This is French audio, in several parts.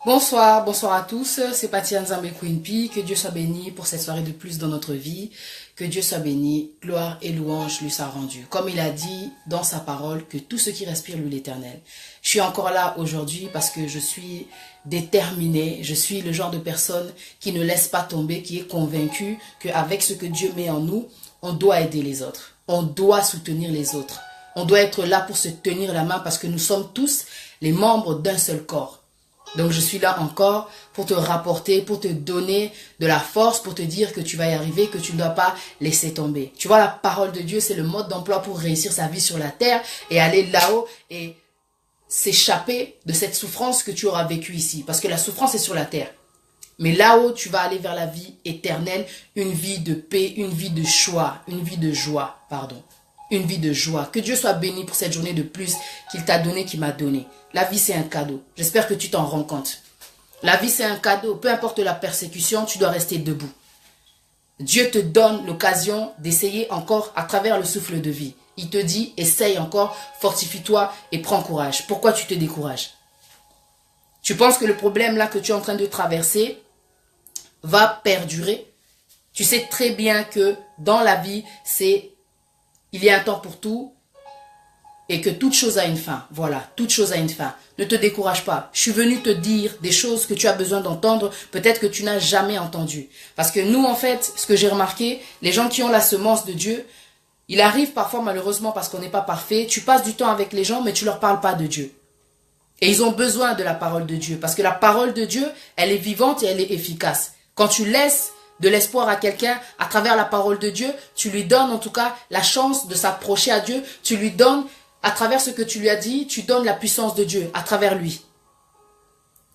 Bonsoir, bonsoir à tous, c'est Patty Nzambe Queen. Que Dieu soit béni pour cette soirée de plus dans notre vie, que Dieu soit béni, gloire et louange lui soit rendue. Comme il a dit dans sa parole, que tout ce qui respire lui l'Éternel. Je suis encore là aujourd'hui parce que je suis déterminée, je suis le genre de personne qui ne laisse pas tomber, qui est convaincue qu'avec ce que Dieu met en nous, on doit aider les autres, on doit soutenir les autres, on doit être là pour se tenir la main parce que nous sommes tous les membres d'un seul corps. Donc je suis là encore pour te rapporter, pour te donner de la force, pour te dire que tu vas y arriver, que tu ne dois pas laisser tomber. Tu vois, la parole de Dieu, c'est le mode d'emploi pour réussir sa vie sur la terre et aller là-haut et s'échapper de cette souffrance que tu auras vécue ici. Parce que la souffrance est sur la terre. Mais là-haut, tu vas aller vers la vie éternelle, une vie de paix, une vie de choix, une vie de joie, pardon. Une vie de joie. Que Dieu soit béni pour cette journée de plus qu'il t'a donné, qu'il m'a donné. La vie, c'est un cadeau. J'espère que tu t'en rends compte. La vie, c'est un cadeau. Peu importe la persécution, tu dois rester debout. Dieu te donne l'occasion d'essayer encore à travers le souffle de vie. Il te dit, essaye encore, fortifie-toi et prends courage. Pourquoi tu te décourages? Tu penses que le problème là que tu es en train de traverser va perdurer? Tu sais très bien que dans la vie, il y a un temps pour tout et que toute chose a une fin. Voilà, toute chose a une fin. Ne te décourage pas. Je suis venu te dire des choses que tu as besoin d'entendre, peut-être que tu n'as jamais entendu. Parce que nous, en fait, ce que j'ai remarqué, les gens qui ont la semence de Dieu, il arrive parfois, malheureusement, parce qu'on n'est pas parfait, tu passes du temps avec les gens, mais tu leur parles pas de Dieu. Et ils ont besoin de la parole de Dieu. Parce que la parole de Dieu, elle est vivante et elle est efficace. Quand tu laisses de l'espoir à quelqu'un à travers la parole de Dieu, tu lui donnes en tout cas la chance de s'approcher à Dieu, tu lui donnes, à travers ce que tu lui as dit, tu donnes la puissance de Dieu à travers lui.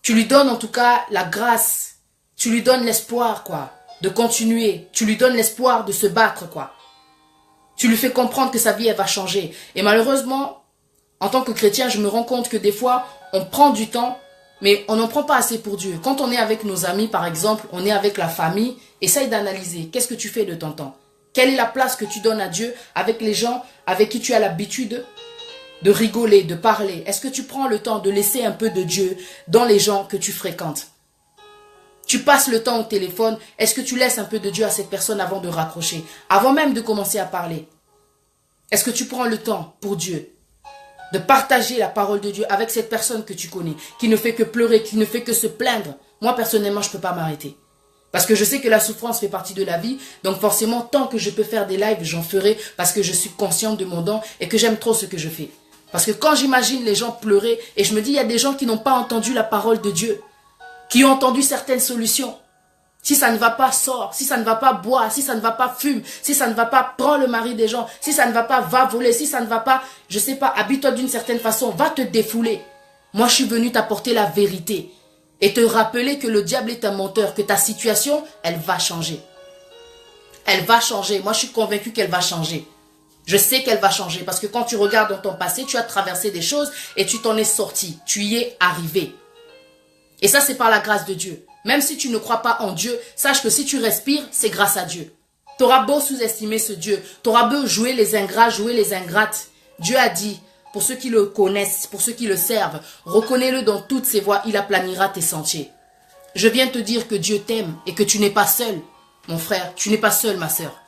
Tu lui donnes en tout cas la grâce, tu lui donnes l'espoir quoi, de continuer, tu lui donnes l'espoir de se battre quoi. Tu lui fais comprendre que sa vie elle va changer. Et malheureusement, en tant que chrétien, je me rends compte que des fois, on prend du temps, mais on n'en prend pas assez pour Dieu. Quand on est avec nos amis, par exemple, on est avec la famille, essaye d'analyser. Qu'est-ce que tu fais de ton temps? Quelle est la place que tu donnes à Dieu avec les gens avec qui tu as l'habitude de rigoler, de parler? Est-ce que tu prends le temps de laisser un peu de Dieu dans les gens que tu fréquentes? Tu passes le temps au téléphone, est-ce que tu laisses un peu de Dieu à cette personne avant de raccrocher? Avant même de commencer à parler. Est-ce que tu prends le temps pour Dieu? De partager la parole de Dieu avec cette personne que tu connais, qui ne fait que pleurer, qui ne fait que se plaindre. Moi, personnellement, je ne peux pas m'arrêter. Parce que je sais que la souffrance fait partie de la vie. Donc forcément, tant que je peux faire des lives, j'en ferai parce que je suis consciente de mon don et que j'aime trop ce que je fais. Parce que quand j'imagine les gens pleurer, et je me dis, il y a des gens qui n'ont pas entendu la parole de Dieu, qui ont entendu certaines solutions. Si ça ne va pas, sors. Si ça ne va pas, bois. Si ça ne va pas, fume. Si ça ne va pas, prends le mari des gens. Si ça ne va pas, va voler. Si ça ne va pas, je sais pas, habille-toi d'une certaine façon. Va te défouler. Moi, je suis venu t'apporter la vérité. Et te rappeler que le diable est un menteur. Que ta situation, elle va changer. Elle va changer. Moi, je suis convaincue qu'elle va changer. Je sais qu'elle va changer. Parce que quand tu regardes dans ton passé, tu as traversé des choses et tu t'en es sorti. Tu y es arrivé. Et ça, c'est par la grâce de Dieu. Même si tu ne crois pas en Dieu, sache que si tu respires, c'est grâce à Dieu. Tu auras beau sous-estimer ce Dieu, tu auras beau jouer les ingrats, jouer les ingrates. Dieu a dit, pour ceux qui le connaissent, pour ceux qui le servent, reconnais-le dans toutes ses voies, il aplanira tes sentiers. Je viens te dire que Dieu t'aime et que tu n'es pas seul, mon frère, tu n'es pas seul, ma sœur.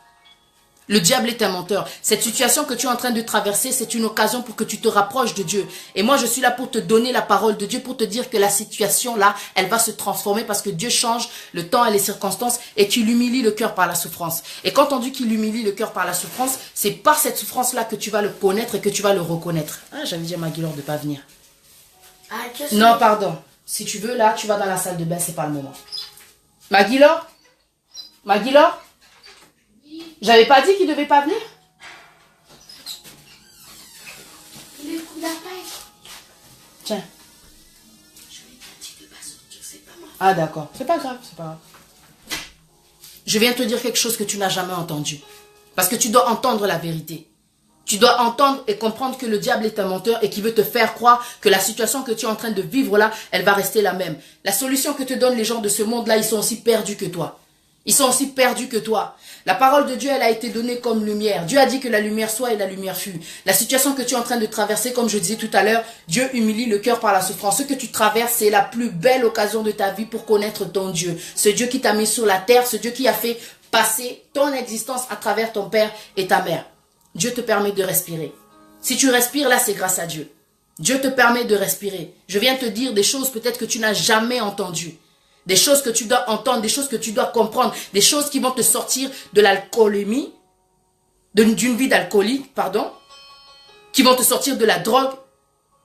Le diable est un menteur. Cette situation que tu es en train de traverser, c'est une occasion pour que tu te rapproches de Dieu. Et moi, je suis là pour te donner la parole de Dieu, pour te dire que la situation là, elle va se transformer parce que Dieu change le temps et les circonstances et qu'il humilie le cœur par la souffrance. Et quand on dit qu'il humilie le cœur par la souffrance, c'est par cette souffrance là que tu vas le connaître et que tu vas le reconnaître. Ah, j'avais dit à Maguilor de pas venir. Non, pardon. Si tu veux, là, tu vas dans la salle de bain, c'est pas le moment. Maguilor? Maguilor? J'avais pas dit qu'il devait pas venir? Le coup d'appel. Tiens. Je lui ai bien dit de pas sortir, c'est pas moi. Ah d'accord, c'est pas grave, c'est pas grave. Je viens te dire quelque chose que tu n'as jamais entendu. Parce que tu dois entendre la vérité. Tu dois entendre et comprendre que le diable est un menteur et qu'il veut te faire croire que la situation que tu es en train de vivre là, elle va rester la même. La solution que te donnent les gens de ce monde-là, ils sont aussi perdus que toi. Ils sont aussi perdus que toi. La parole de Dieu, elle a été donnée comme lumière. Dieu a dit que la lumière soit et la lumière fut. La situation que tu es en train de traverser, comme je disais tout à l'heure, Dieu humilie le cœur par la souffrance. Ce que tu traverses, c'est la plus belle occasion de ta vie pour connaître ton Dieu. Ce Dieu qui t'a mis sur la terre, ce Dieu qui a fait passer ton existence à travers ton père et ta mère. Dieu te permet de respirer. Si tu respires, là, c'est grâce à Dieu. Dieu te permet de respirer. Je viens te dire des choses peut-être que tu n'as jamais entendues. Des choses que tu dois entendre, des choses que tu dois comprendre, des choses qui vont te sortir de l'alcoolémie, d'une vie d'alcoolique, pardon, qui vont te sortir de la drogue,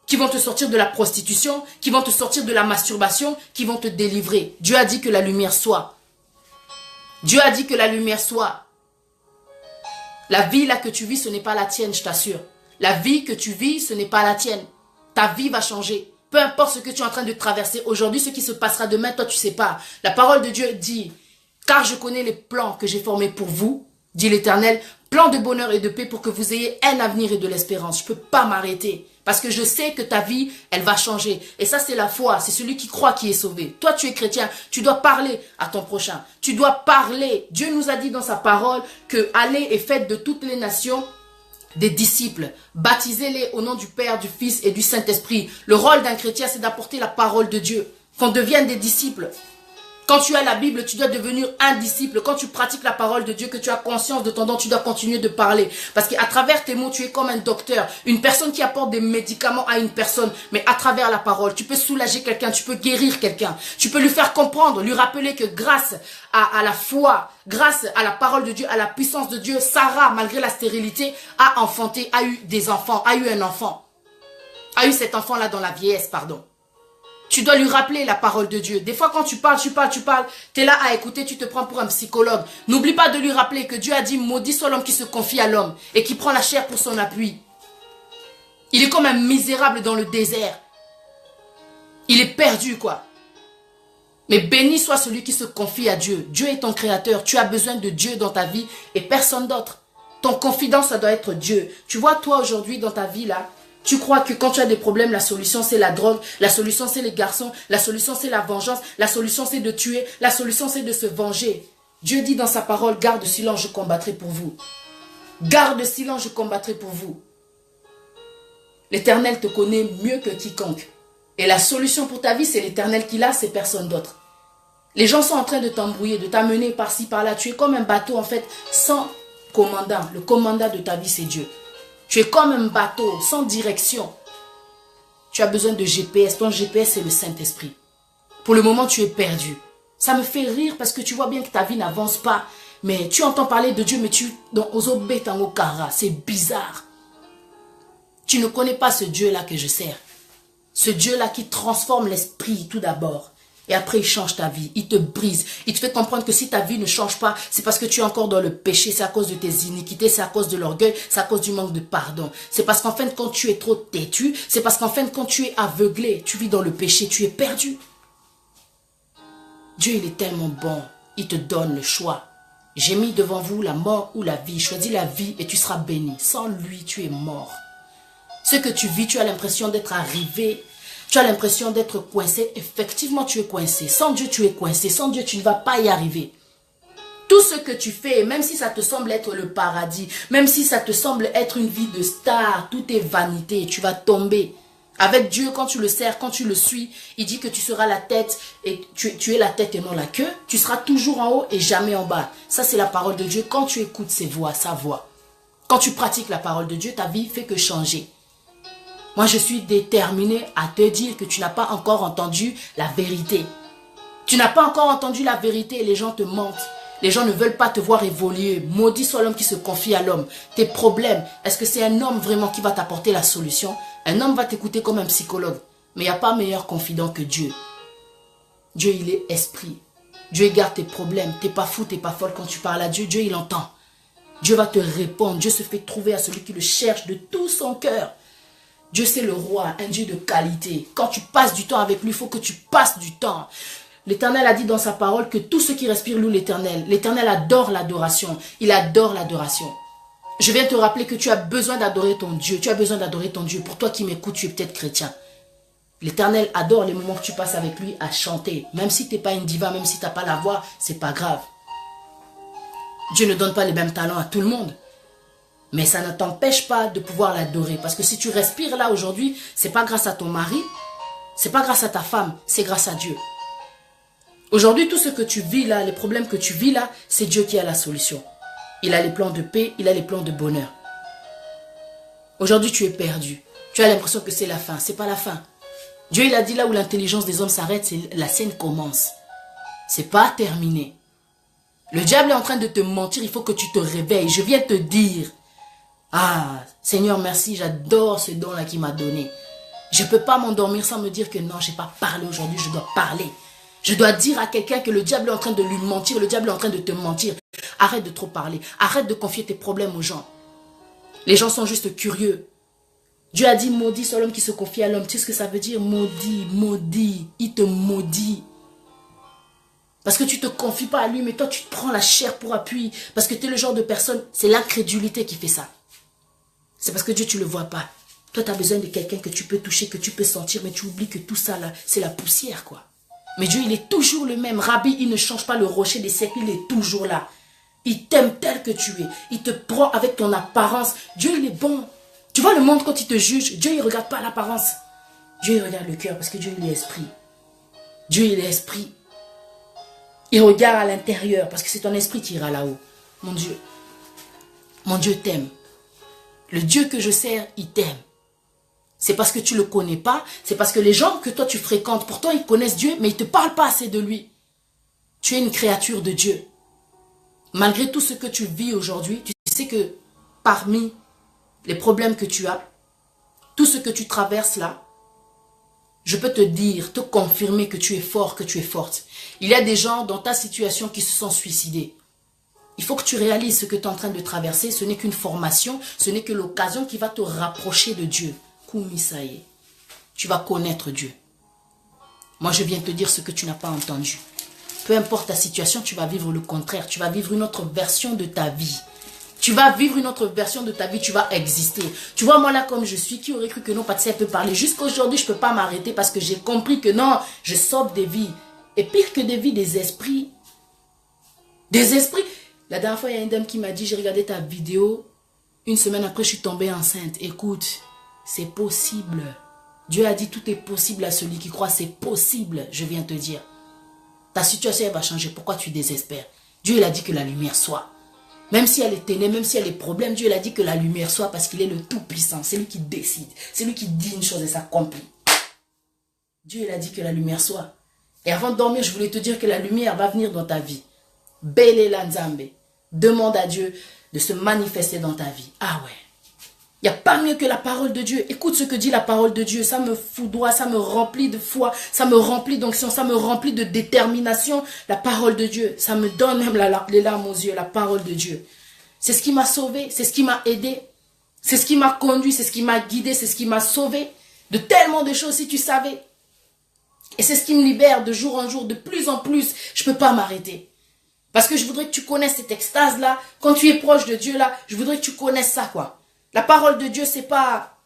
qui vont te sortir de la prostitution, qui vont te sortir de la masturbation, qui vont te délivrer. Dieu a dit que la lumière soit. Dieu a dit que la lumière soit. La vie là que tu vis, ce n'est pas la tienne, je t'assure. La vie que tu vis, ce n'est pas la tienne. Ta vie va changer. Peu importe ce que tu es en train de traverser aujourd'hui, ce qui se passera demain, toi tu sais pas. La parole de Dieu dit, car je connais les plans que j'ai formés pour vous, dit l'Éternel, plans de bonheur et de paix pour que vous ayez un avenir et de l'espérance. Je peux pas m'arrêter parce que je sais que ta vie, elle va changer. Et ça c'est la foi, c'est celui qui croit qui est sauvé. Toi tu es chrétien, tu dois parler à ton prochain. Tu dois parler. Dieu nous a dit dans sa parole que allez et faites de toutes les nations des disciples, baptisez-les au nom du Père, du Fils et du Saint-Esprit. Le rôle d'un chrétien, c'est d'apporter la parole de Dieu, qu'on devienne des disciples. Quand tu as la Bible, tu dois devenir un disciple. Quand tu pratiques la parole de Dieu, que tu as conscience de ton don, tu dois continuer de parler. Parce qu'à travers tes mots, tu es comme un docteur. Une personne qui apporte des médicaments à une personne. Mais à travers la parole, tu peux soulager quelqu'un, tu peux guérir quelqu'un. Tu peux lui faire comprendre, lui rappeler que grâce à la foi, grâce à la parole de Dieu, à la puissance de Dieu, Sarah, malgré la stérilité, a enfanté, a eu des enfants, a eu un enfant. A eu cet enfant-là dans la vieillesse, pardon. Tu dois lui rappeler la parole de Dieu. Des fois, quand tu parles, tu es là à écouter, tu te prends pour un psychologue. N'oublie pas de lui rappeler que Dieu a dit, maudit soit l'homme qui se confie à l'homme et qui prend la chair pour son appui. Il est comme un misérable dans le désert. Il est perdu, quoi. Mais béni soit celui qui se confie à Dieu. Dieu est ton créateur. Tu as besoin de Dieu dans ta vie et personne d'autre. Ton confident, ça doit être Dieu. Tu vois, toi, aujourd'hui, dans ta vie, là, tu crois que quand tu as des problèmes, la solution c'est la drogue, la solution c'est les garçons, la solution c'est la vengeance, la solution c'est de tuer, la solution c'est de se venger. Dieu dit dans sa parole, garde silence, je combattrai pour vous. Garde silence, je combattrai pour vous. L'Éternel te connaît mieux que quiconque. Et la solution pour ta vie, c'est l'Éternel qui l'a, c'est personne d'autre. Les gens sont en train de t'embrouiller, de t'amener par-ci, par-là. Tu es comme un bateau en fait, sans commandant. Le commandant de ta vie, c'est Dieu. Tu es comme un bateau, sans direction. Tu as besoin de GPS. Ton GPS, c'est le Saint-Esprit. Pour le moment, tu es perdu. Ça me fait rire parce que tu vois bien que ta vie n'avance pas. Mais tu entends parler de Dieu, mais tu... C'est bizarre. Tu ne connais pas ce Dieu-là que je sers. Ce Dieu-là qui transforme l'esprit tout d'abord. Et après, il change ta vie. Il te brise. Il te fait comprendre que si ta vie ne change pas, c'est parce que tu es encore dans le péché. C'est à cause de tes iniquités. C'est à cause de l'orgueil. C'est à cause du manque de pardon. C'est parce qu'en fin de compte, tu es trop têtu. C'est parce qu'en fin de compte, tu es aveuglé. Tu vis dans le péché. Tu es perdu. Dieu, il est tellement bon. Il te donne le choix. J'ai mis devant vous la mort ou la vie. Choisis la vie et tu seras béni. Sans lui, tu es mort. Ce que tu vis, tu as l'impression d'être arrivé. Tu as l'impression d'être coincé. Effectivement, tu es coincé. Sans Dieu, tu es coincé. Sans Dieu, tu ne vas pas y arriver. Tout ce que tu fais, même si ça te semble être le paradis, même si ça te semble être une vie de star, tout est vanité. Tu vas tomber. Avec Dieu, quand tu le sers, quand tu le suis, il dit que tu seras la tête et tu es la tête et non la queue. Tu seras toujours en haut et jamais en bas. Ça, c'est la parole de Dieu. Quand tu écoutes ses voix, sa voix, quand tu pratiques la parole de Dieu, ta vie fait que changer. Moi, je suis déterminée à te dire que tu n'as pas encore entendu la vérité. Tu n'as pas encore entendu la vérité et les gens te mentent. Les gens ne veulent pas te voir évoluer. Maudit soit l'homme qui se confie à l'homme. Tes problèmes, est-ce que c'est un homme vraiment qui va t'apporter la solution? Un homme va t'écouter comme un psychologue. Mais il n'y a pas meilleur confident que Dieu. Dieu, il est esprit. Dieu garde tes problèmes. Tu n'es pas fou, tu n'es pas folle quand tu parles à Dieu. Dieu, il entend. Dieu va te répondre. Dieu se fait trouver à celui qui le cherche de tout son cœur. Dieu, c'est le roi, un Dieu de qualité. Quand tu passes du temps avec lui, il faut que tu passes du temps. L'Éternel a dit dans sa parole que tous ceux qui respirent louent l'Éternel. L'Éternel adore l'adoration. Il adore l'adoration. Je viens te rappeler que tu as besoin d'adorer ton Dieu. Tu as besoin d'adorer ton Dieu. Pour toi qui m'écoutes, tu es peut-être chrétien. L'Éternel adore les moments que tu passes avec lui à chanter. Même si tu n'es pas une diva, même si tu n'as pas la voix, c'est pas grave. Dieu ne donne pas les mêmes talents à tout le monde. Mais ça ne t'empêche pas de pouvoir l'adorer. Parce que si tu respires là aujourd'hui, c'est pas grâce à ton mari, c'est pas grâce à ta femme, c'est grâce à Dieu. Aujourd'hui, tout ce que tu vis là, les problèmes que tu vis là, c'est Dieu qui a la solution. Il a les plans de paix, il a les plans de bonheur. Aujourd'hui, tu es perdu. Tu as l'impression que c'est la fin. C'est pas la fin. Dieu, il a dit là où l'intelligence des hommes s'arrête, la scène commence. C'est pas terminé. Le diable est en train de te mentir, il faut que tu te réveilles. Je viens te dire, ah, Seigneur, merci, j'adore ce don-là qu'il m'a donné. Je ne peux pas m'endormir sans me dire que non, je n'ai pas parlé aujourd'hui, je dois parler. Je dois dire à quelqu'un que le diable est en train de lui mentir, le diable est en train de te mentir. Arrête de trop parler, arrête de confier tes problèmes aux gens. Les gens sont juste curieux. Dieu a dit maudit soit l'homme qui se confie à l'homme. Tu sais ce que ça veut dire? Maudit, maudit, il te maudit. Parce que tu ne te confies pas à lui, mais toi tu te prends la chair pour appui. Parce que tu es le genre de personne, c'est l'incrédulité qui fait ça. C'est parce que Dieu, tu ne le vois pas. Toi, tu as besoin de quelqu'un que tu peux toucher, que tu peux sentir, mais tu oublies que tout ça, là, c'est la poussière, quoi. Mais Dieu, il est toujours le même. Rabbi, il ne change pas le rocher des siècles, il est toujours là. Il t'aime tel que tu es. Il te prend avec ton apparence. Dieu, il est bon. Tu vois le monde quand il te juge, Dieu, il ne regarde pas l'apparence. Dieu, il regarde le cœur parce que Dieu, il est esprit. Dieu, il est esprit. Il regarde à l'intérieur parce que c'est ton esprit qui ira là-haut. Mon Dieu t'aime. Le Dieu que je sers, il t'aime. C'est parce que tu ne le connais pas, c'est parce que les gens que toi tu fréquentes, pourtant ils connaissent Dieu, mais ils ne te parlent pas assez de lui. Tu es une créature de Dieu. Malgré tout ce que tu vis aujourd'hui, tu sais que parmi les problèmes que tu as, tout ce que tu traverses là, je peux te dire, te confirmer que tu es fort, que tu es forte. Il y a des gens dans ta situation qui se sont suicidés. Il faut que tu réalises ce que tu es en train de traverser. Ce n'est qu'une formation, ce n'est que l'occasion qui va te rapprocher de Dieu. Koumisaye, tu vas connaître Dieu. Moi, je viens te dire ce que tu n'as pas entendu. Peu importe ta situation, tu vas vivre le contraire. Tu vas vivre une autre version de ta vie. Tu vas vivre une autre version de ta vie, tu vas exister. Tu vois, moi là, comme je suis, qui aurait cru que non, Patricia peut parler. Jusqu'à aujourd'hui, je ne peux pas m'arrêter parce que j'ai compris que non, je sauve des vies. Et pire que des vies, des esprits. Des esprits. La dernière fois, il y a une dame qui m'a dit, j'ai regardé ta vidéo. Une semaine après, je suis tombée enceinte. Écoute, c'est possible. Dieu a dit, tout est possible à celui qui croit. C'est possible, je viens te dire. Ta situation, elle va changer. Pourquoi tu désespères? Dieu, il a dit que la lumière soit. Même si elle est ténèbres, même si elle a des problèmes, Dieu il a dit que la lumière soit parce qu'il est le Tout-Puissant. C'est lui qui décide. C'est lui qui dit une chose et s'accomplit. Dieu il a dit que la lumière soit. Et avant de dormir, je voulais te dire que la lumière va venir dans ta vie. Bele Lanzambe. Demande à Dieu de se manifester dans ta vie. Ah ouais. Il n'y a pas mieux que la parole de Dieu. Écoute ce que dit la parole de Dieu. Ça me foudroie, ça me remplit de foi, ça me remplit d'onction, ça me remplit de détermination. La parole de Dieu, ça me donne même les larmes aux yeux, la parole de Dieu. C'est ce qui m'a sauvé, c'est ce qui m'a aidé, c'est ce qui m'a conduit, c'est ce qui m'a guidé, c'est ce qui m'a sauvé. De tellement de choses si tu savais. Et c'est ce qui me libère de jour en jour, de plus en plus. Je ne peux pas m'arrêter. Parce que je voudrais que tu connaisses cette extase-là. Quand tu es proche de Dieu, là, je voudrais que tu connaisses ça, quoi. La parole de Dieu, c'est pas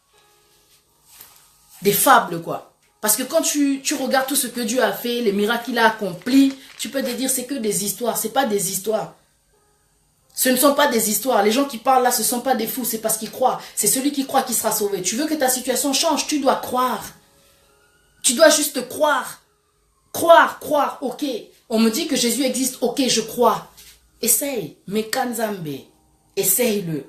des fables, quoi. Parce que quand tu regardes tout ce que Dieu a fait, les miracles qu'il a accomplis, tu peux te dire c'est que des histoires. C'est pas des histoires. Ce ne sont pas des histoires. Les gens qui parlent là, ce ne sont pas des fous. C'est parce qu'ils croient. C'est celui qui croit qui sera sauvé. Tu veux que ta situation change, tu dois croire. Tu dois juste croire. Croire, ok. On me dit que Jésus existe, ok, je crois. Essaye. Mekanzambe. Essaye-le.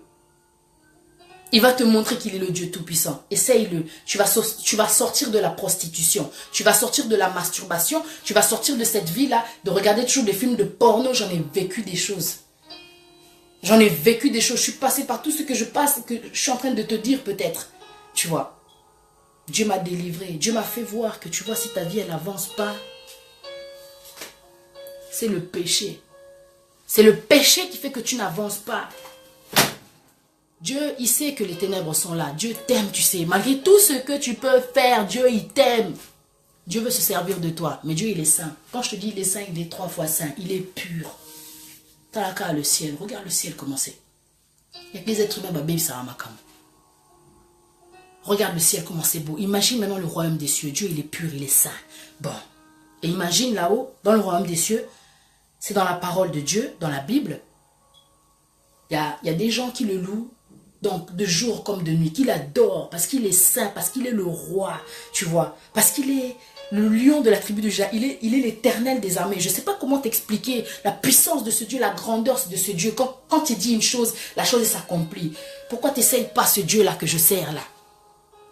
Il va te montrer qu'il est le Dieu Tout-Puissant. Essaye-le. Tu vas sortir de la prostitution. Tu vas sortir de la masturbation. Tu vas sortir de cette vie-là, de regarder toujours des films de porno. J'en ai vécu des choses. J'en ai vécu des choses. Je suis passée par tout ce que je passe, que je suis en train de te dire peut-être. Tu vois. Dieu m'a délivré. Dieu m'a fait voir que tu vois, si ta vie, elle n'avance pas, c'est le péché. C'est le péché qui fait que tu n'avances pas. Dieu, il sait que les ténèbres sont là. Dieu t'aime, tu sais. Malgré tout ce que tu peux faire, Dieu, il t'aime. Dieu veut se servir de toi. Mais Dieu, il est saint. Quand je te dis il est saint, il est 3 fois saint. Il est pur. Talaka, le ciel. Regarde le ciel comment c'est. Il y a que les êtres humains, baby, ça va makam. Regarde le ciel comment c'est beau. Imagine maintenant le royaume des cieux. Dieu, il est pur, il est saint. Bon. Et imagine là-haut, dans le royaume des cieux, c'est dans la parole de Dieu, dans la Bible. Il y a des gens qui le louent, donc de jour comme de nuit, qui l'adorent, parce qu'il est saint, parce qu'il est le roi, tu vois, parce qu'il est le lion de la tribu de Juda, il est l'éternel des armées. Je ne sais pas comment t'expliquer la puissance de ce Dieu, la grandeur de ce Dieu. Quand tu dis une chose, la chose s'accomplit. Pourquoi tu n'essayes pas ce Dieu-là que je sers là?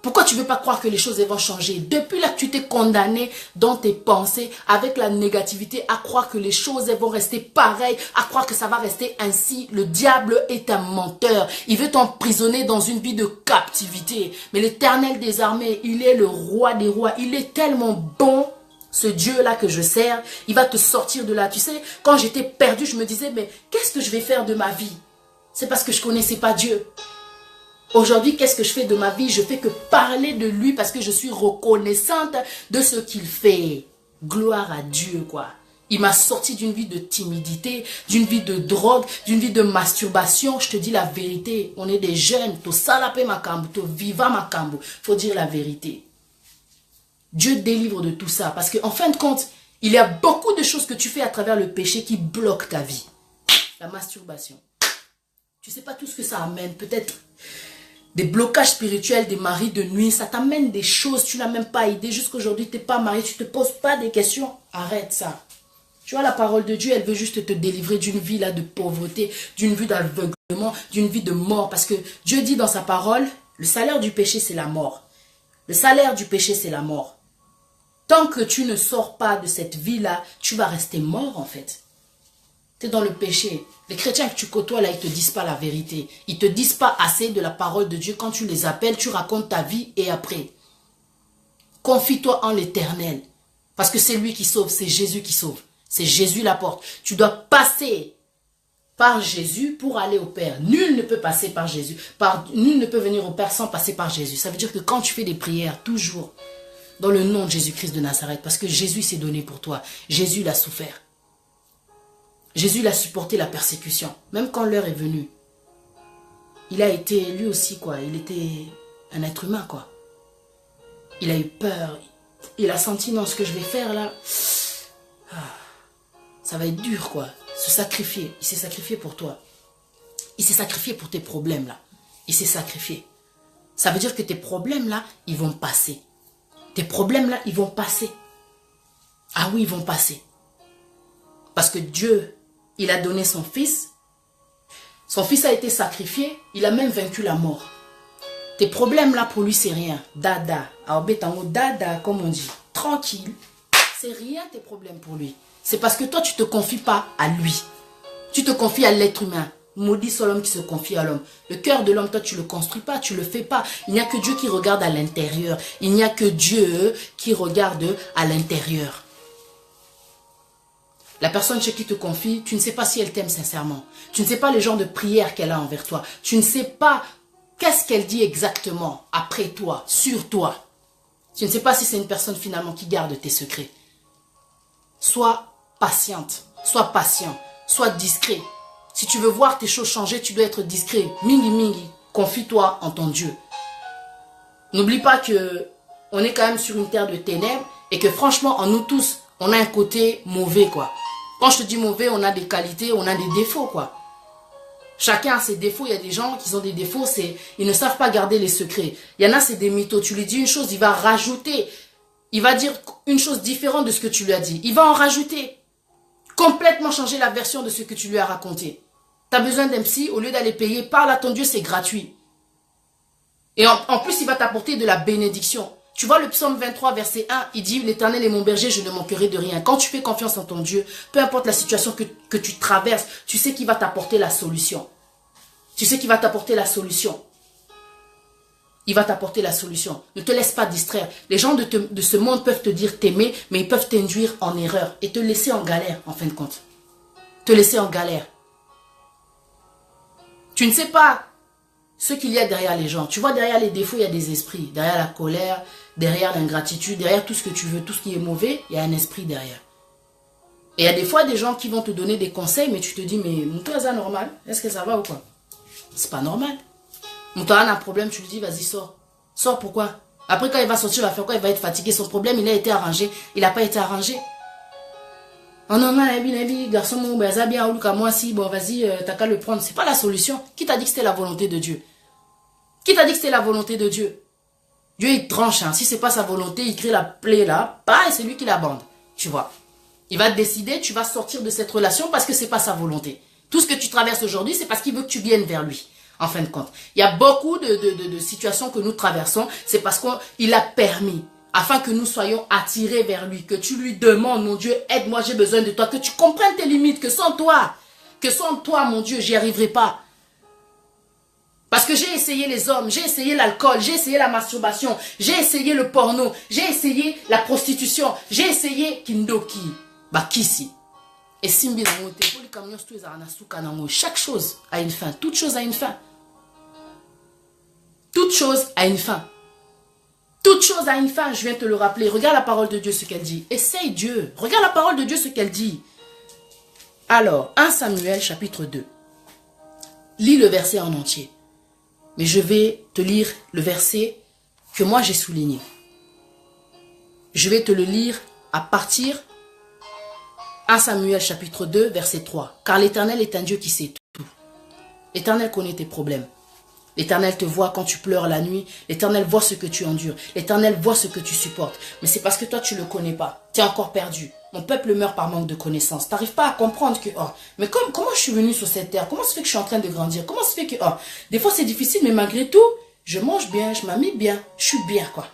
Pourquoi tu ne veux pas croire que les choses vont changer? Depuis là que tu t'es condamné dans tes pensées, avec la négativité, à croire que les choses vont rester pareilles, à croire que ça va rester ainsi. Le diable est un menteur. Il veut t'emprisonner dans une vie de captivité. Mais l'Éternel des armées, il est le roi des rois. Il est tellement bon, ce Dieu-là que je sers. Il va te sortir de là. Tu sais, quand j'étais perdu, je me disais, mais qu'est-ce que je vais faire de ma vie? C'est parce que je ne connaissais pas Dieu. Aujourd'hui, qu'est-ce que je fais de ma vie? Je fais que parler de lui parce que je suis reconnaissante de ce qu'il fait. Gloire à Dieu, quoi. Il m'a sorti d'une vie de timidité, d'une vie de drogue, d'une vie de masturbation. Je te dis la vérité. On est des jeunes. To salapé makambo, to viva makambo. Faut dire la vérité. Dieu délivre de tout ça. Parce qu'en fin de compte, il y a beaucoup de choses que tu fais à travers le péché qui bloquent ta vie. La masturbation. Tu sais pas tout ce que ça amène. Peut-être des blocages spirituels, des maris de nuit, ça t'amène des choses, tu n'as même pas idée. Jusqu'aujourd'hui, tu n'es pas marié, tu ne te poses pas des questions. Arrête ça. Tu vois, la parole de Dieu, elle veut juste te délivrer d'une vie là de pauvreté, d'une vie d'aveuglement, d'une vie de mort. Parce que Dieu dit dans sa parole, le salaire du péché, c'est la mort. Le salaire du péché, c'est la mort. Tant que tu ne sors pas de cette vie-là, tu vas rester mort en fait. Tu es dans le péché. Les chrétiens que tu côtoies là, ils ne te disent pas la vérité. Ils ne te disent pas assez de la parole de Dieu. Quand tu les appelles, tu racontes ta vie et après. Confie-toi en l'Éternel. Parce que c'est lui qui sauve, c'est Jésus qui sauve. C'est Jésus la porte. Tu dois passer par Jésus pour aller au Père. Nul ne peut passer par Jésus. Nul ne peut venir au Père sans passer par Jésus. Ça veut dire que quand tu fais des prières, toujours dans le nom de Jésus-Christ de Nazareth, parce que Jésus s'est donné pour toi. Jésus l'a souffert. Jésus il a supporté la persécution, même quand l'heure est venue. Il a été, lui aussi, quoi, il était un être humain, quoi. Il a eu peur, il a senti, non, ce que je vais faire, là, ça va être dur, quoi. Se sacrifier, il s'est sacrifié pour toi. Il s'est sacrifié pour tes problèmes, là. Il s'est sacrifié. Ça veut dire que tes problèmes, là, ils vont passer. Tes problèmes, là, ils vont passer. Ah oui, ils vont passer. Parce que Dieu, il a donné son fils. Son fils a été sacrifié. Il a même vaincu la mort. Tes problèmes là pour lui c'est rien. Dada. Dada comme on dit. Tranquille. C'est rien tes problèmes pour lui. C'est parce que toi tu ne te confies pas à lui. Tu te confies à l'être humain. Maudit soit l'homme qui se confie à l'homme. Le cœur de l'homme, toi tu ne le construis pas, tu ne le fais pas. Il n'y a que Dieu qui regarde à l'intérieur. Il n'y a que Dieu qui regarde à l'intérieur. La personne chez qui tu te confies, tu ne sais pas si elle t'aime sincèrement. Tu ne sais pas le genre de prière qu'elle a envers toi. Tu ne sais pas qu'est-ce qu'elle dit exactement après toi, sur toi. Tu ne sais pas si c'est une personne finalement qui garde tes secrets. Sois patiente, sois patient, sois discret. Si tu veux voir tes choses changer, tu dois être discret. Mingi mingi, confie-toi en ton Dieu. N'oublie pas que on est quand même sur une terre de ténèbres et que franchement, en nous tous, on a un côté mauvais, quoi. Quand je te dis mauvais, on a des qualités, on a des défauts, quoi. Chacun a ses défauts. Il y a des gens qui ont des défauts, ils ne savent pas garder les secrets. Il y en a, c'est des mythos. Tu lui dis une chose, il va rajouter. Il va dire une chose différente de ce que tu lui as dit. Il va en rajouter. Complètement changer la version de ce que tu lui as raconté. Tu as besoin d'un psy, au lieu d'aller payer, parle à ton Dieu, c'est gratuit. Et en plus, il va t'apporter de la bénédiction. Tu vois le psaume 23, verset 1, il dit « L'Éternel est mon berger, je ne manquerai de rien ». Quand tu fais confiance en ton Dieu, peu importe la situation que tu traverses, tu sais qu'il va t'apporter la solution. Tu sais qu'il va t'apporter la solution. Il va t'apporter la solution. Ne te laisse pas distraire. Les gens de ce monde peuvent te dire t'aimer, mais ils peuvent t'induire en erreur et te laisser en galère, en fin de compte. Te laisser en galère. Tu ne sais pas ce qu'il y a derrière les gens. Tu vois, derrière les défauts, il y a des esprits. Derrière la colère, derrière l'ingratitude, derrière tout ce que tu veux, tout ce qui est mauvais, il y a un esprit derrière. Et il y a des fois des gens qui vont te donner des conseils, mais tu te dis, mais toi, c'est normal. Est-ce que ça va ou quoi? C'est pas normal. Toi, a un problème, tu lui dis, vas-y, sors. Sors, pourquoi? Après, quand il va sortir, il va faire quoi? Il va être fatigué. Son problème, il a été arrangé. Il n'a pas été arrangé. Oh non, non, garçon, mon bien, moi si, bon, vas-y, t'as qu'à le prendre. C'est pas la solution. Qui t'a dit que c'était la volonté de Dieu? Qui t'a dit que c'était la volonté de Dieu? Dieu, il tranche, hein. Si c'est pas sa volonté, il crée la plaie là, et c'est lui qui la bande. Tu vois. Il va te décider, tu vas sortir de cette relation parce que c'est pas sa volonté. Tout ce que tu traverses aujourd'hui, c'est parce qu'il veut que tu viennes vers lui. En fin de compte. Il y a beaucoup de situations que nous traversons, c'est parce qu'il a permis. Afin que nous soyons attirés vers lui, que tu lui demandes, mon Dieu, aide-moi, j'ai besoin de toi, que tu comprennes tes limites, que sans toi, mon Dieu, j'y arriverai pas. Parce que j'ai essayé les hommes, j'ai essayé l'alcool, j'ai essayé la masturbation, j'ai essayé le porno, j'ai essayé la prostitution, j'ai essayé Kindoki, Bakisi. Et Simbi chaque chose a une fin, toute chose a une fin. Toute chose a une fin. Toute chose a une fin, je viens te le rappeler. Regarde la parole de Dieu, ce qu'elle dit. Essaye Dieu. Regarde la parole de Dieu, ce qu'elle dit. Alors, 1 Samuel, chapitre 2. Lis le verset en entier. Mais je vais te lire le verset que moi j'ai souligné. Je vais te le lire à partir 1 Samuel, chapitre 2, verset 3. Car l'Éternel est un Dieu qui sait tout. L'Éternel connaît tes problèmes. L'Éternel te voit quand tu pleures la nuit. L'Éternel voit ce que tu endures. L'Éternel voit ce que tu supportes. Mais c'est parce que toi, tu ne le connais pas. Tu es encore perdu. Mon peuple meurt par manque de connaissances. Tu n'arrives pas à comprendre que, mais comment je suis venu sur cette terre? Comment ça fait que je suis en train de grandir? Comment ça fait que, des fois c'est difficile, mais malgré tout, je mange bien, je m'amuse bien, je suis bien, quoi.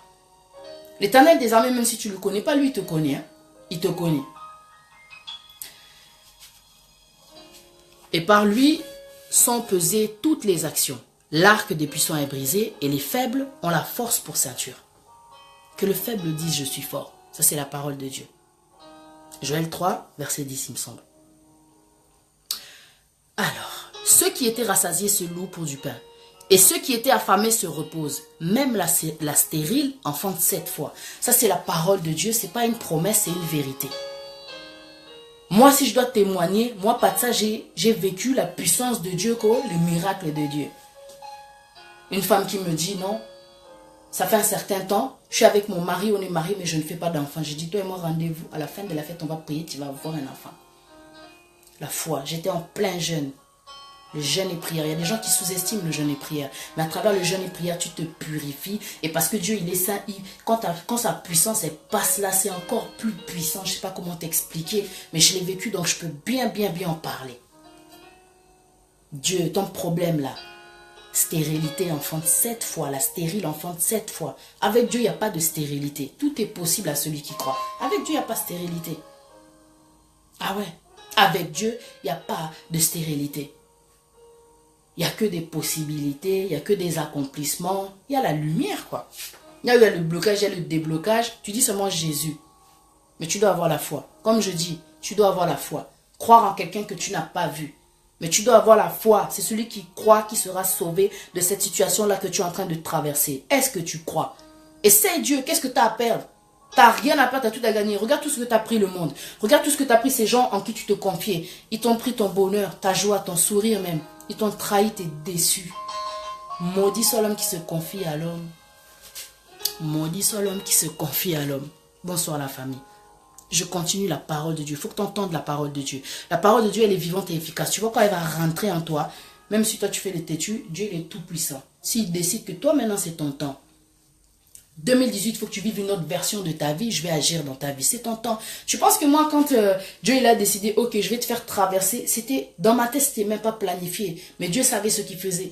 L'Éternel des armées, même si tu ne le connais pas, lui, il te connaît. Hein? Il te connaît. Et par lui sont pesées toutes les actions. L'arc des puissants est brisé et les faibles ont la force pour ceinture. Que le faible dise je suis fort. Ça c'est la parole de Dieu. Joël 3, verset 10 il me semble. Alors, ceux qui étaient rassasiés se louent pour du pain. Et ceux qui étaient affamés se reposent. Même la stérile enfante 7 fois. Ça c'est la parole de Dieu. C'est pas une promesse, c'est une vérité. Moi si je dois témoigner, moi pas de ça j'ai vécu la puissance de Dieu, le miracle de Dieu. Une femme qui me dit non, ça fait un certain temps, je suis avec mon mari, on est mariés, mais je ne fais pas d'enfant. J'ai dit, toi et moi, rendez-vous. À la fin de la fête, on va prier, tu vas avoir un enfant. La foi, j'étais en plein jeûne. Le jeûne et prière. Il y a des gens qui sous-estiment le jeûne et prière. Mais à travers le jeûne et prière, tu te purifies. Et parce que Dieu, il est saint, quand sa puissance, elle passe là, c'est encore plus puissant. Je ne sais pas comment t'expliquer, mais je l'ai vécu, donc je peux bien en parler. Dieu, ton problème là, stérilité enfante 7 fois. La stérile enfante 7 fois. Avec Dieu, il n'y a pas de stérilité. Tout est possible à celui qui croit. Avec Dieu, il n'y a pas de stérilité. Ah ouais. Avec Dieu, il n'y a pas de stérilité. Il n'y a que des possibilités. Il n'y a que des accomplissements. Il y a la lumière, quoi. Il y a le blocage, il y a le déblocage. Tu dis seulement Jésus. Mais tu dois avoir la foi. Comme je dis, tu dois avoir la foi. Croire en quelqu'un que tu n'as pas vu. Mais tu dois avoir la foi. C'est celui qui croit qui sera sauvé de cette situation-là que tu es en train de traverser. Est-ce que tu crois? Essaye Dieu. Qu'est-ce que tu as à perdre? Tu n'as rien à perdre, tu as tout à gagner. Regarde tout ce que tu as pris le monde. Regarde tout ce que tu as pris ces gens en qui tu te confiais. Ils t'ont pris ton bonheur, ta joie, ton sourire même. Ils t'ont trahi, tu es déçu. Maudit soit l'homme qui se confie à l'homme. Maudit soit l'homme qui se confie à l'homme. Bonsoir la famille. Je continue la parole de Dieu. Il faut que tu entendes la parole de Dieu. La parole de Dieu, elle est vivante et efficace. Tu vois quand elle va rentrer en toi, même si toi tu fais le têtu, Dieu il est tout puissant. S'il décide que toi maintenant c'est ton temps. 2018, il faut que tu vives une autre version de ta vie. Je vais agir dans ta vie. C'est ton temps. Je pense que moi, quand Dieu il a décidé, ok, je vais te faire traverser, c'était dans ma tête, c'était même pas planifié. Mais Dieu savait ce qu'il faisait.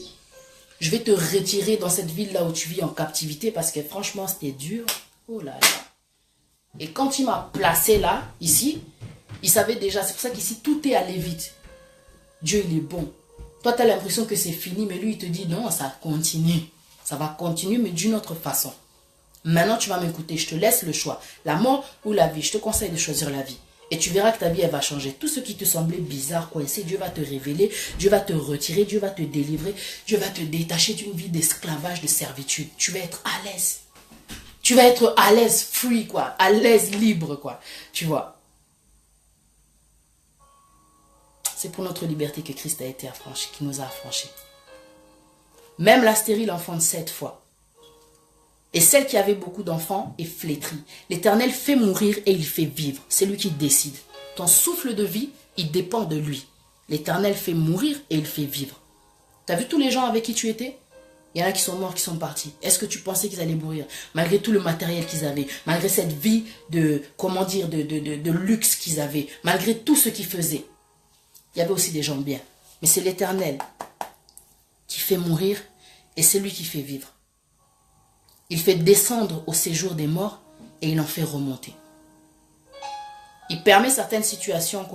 Je vais te retirer dans cette ville là où tu vis en captivité parce que franchement, c'était dur. Oh là là. Et quand il m'a placé là, ici, il savait déjà, c'est pour ça qu'ici, tout est allé vite. Dieu, il est bon. Toi, tu as l'impression que c'est fini, mais lui, il te dit, non, ça continue. Ça va continuer, mais d'une autre façon. Maintenant, tu vas m'écouter, je te laisse le choix. La mort ou la vie, je te conseille de choisir la vie. Et tu verras que ta vie, elle va changer. Tout ce qui te semblait bizarre, coincé, Dieu va te révéler, Dieu va te retirer, Dieu va te délivrer, Dieu va te détacher d'une vie d'esclavage, de servitude. Tu vas être à l'aise. Tu vas être à l'aise, free, quoi. À l'aise, libre, quoi. Tu vois. C'est pour notre liberté que Christ a été affranchi, qui nous a affranchis. Même la stérile enfante 7 fois. Et celle qui avait beaucoup d'enfants est flétrie. L'Éternel fait mourir et il fait vivre. C'est lui qui décide. Ton souffle de vie, il dépend de lui. L'Éternel fait mourir et il fait vivre. Tu as vu tous les gens avec qui tu étais? Il y en a qui sont morts, qui sont partis. Est-ce que tu pensais qu'ils allaient mourir? Malgré tout le matériel qu'ils avaient, malgré cette vie de, comment dire, de luxe qu'ils avaient, malgré tout ce qu'ils faisaient. Il y avait aussi des gens bien. Mais c'est l'Éternel qui fait mourir et c'est lui qui fait vivre. Il fait descendre au séjour des morts et il en fait remonter. Il permet certaines situations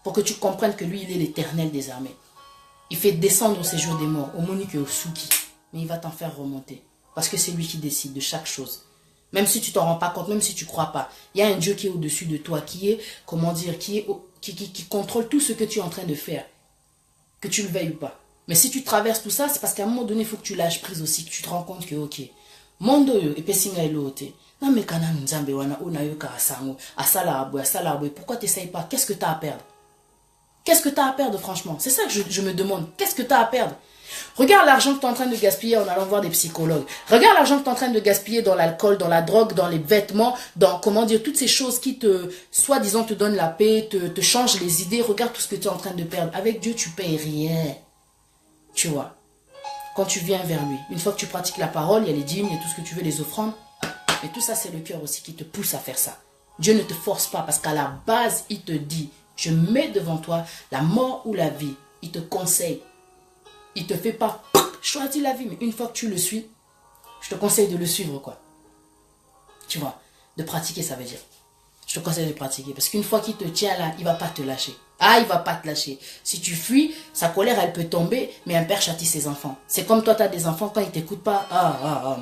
pour que tu comprennes que lui, il est l'Éternel des armées. Il fait descendre au séjour des morts, au Monique et au Souki. Mais il va t'en faire remonter. Parce que c'est lui qui décide de chaque chose. Même si tu t'en rends pas compte, même si tu ne crois pas. Il y a un Dieu qui est au-dessus de toi, qui est, comment dire, qui contrôle tout ce que tu es en train de faire. Que tu le veuilles ou pas. Mais si tu traverses tout ça, c'est parce qu'à un moment donné, il faut que tu lâches prise aussi, que tu te rends compte que, ok, mondo yo, epesinga elote. Non mais kana nzambe wana ona yo ka asango, asala abwe, pourquoi t'essayes pas? Qu'est-ce que tu as à perdre? Qu'est-ce que tu as à perdre, franchement? C'est ça que je me demande. Qu'est-ce que tu as à perdre? Regarde l'argent que tu es en train de gaspiller en allant voir des psychologues. Regarde l'argent que tu es en train de gaspiller dans l'alcool, dans la drogue, dans les vêtements, dans, comment dire, toutes ces choses qui te, soi-disant, te donnent la paix, te changent les idées. Regarde tout ce que tu es en train de perdre. Avec Dieu, tu payes rien. Tu vois. Quand tu viens vers lui, une fois que tu pratiques la parole, il y a les dîmes, il y a tout ce que tu veux, les offrandes. Mais tout ça, c'est le cœur aussi qui te pousse à faire ça. Dieu ne te force pas parce qu'à la base, il te dit, je mets devant toi la mort ou la vie. Il te conseille. Il te fait pas choisir la vie. Mais une fois que tu le suis, je te conseille de le suivre, quoi. Tu vois, de pratiquer, ça veut dire. Je te conseille de pratiquer. Parce qu'une fois qu'il te tient là, il va pas te lâcher. Ah, il va pas te lâcher. Si tu fuis, sa colère, elle peut tomber, mais un père châtie ses enfants. C'est comme toi, tu as des enfants, quand ils t'écoutent pas,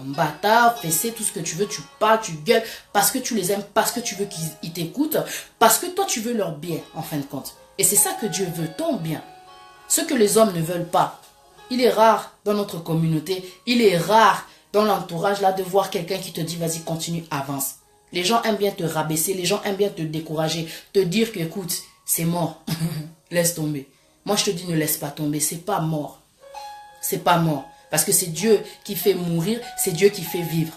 bâtard, fessé, tout ce que tu veux, tu parles, tu gueules, parce que tu les aimes, parce que tu veux qu'ils t'écoutent, parce que toi, tu veux leur bien, en fin de compte. Et c'est ça que Dieu veut, ton bien. Ce que les hommes ne veulent pas. Il est rare dans notre communauté, il est rare dans l'entourage là de voir quelqu'un qui te dit, vas-y, continue, avance. Les gens aiment bien te rabaisser, les gens aiment bien te décourager, te dire que, écoute, c'est mort. Laisse tomber. Moi, je te dis, ne laisse pas tomber. C'est pas mort. C'est pas mort. Parce que c'est Dieu qui fait mourir. C'est Dieu qui fait vivre.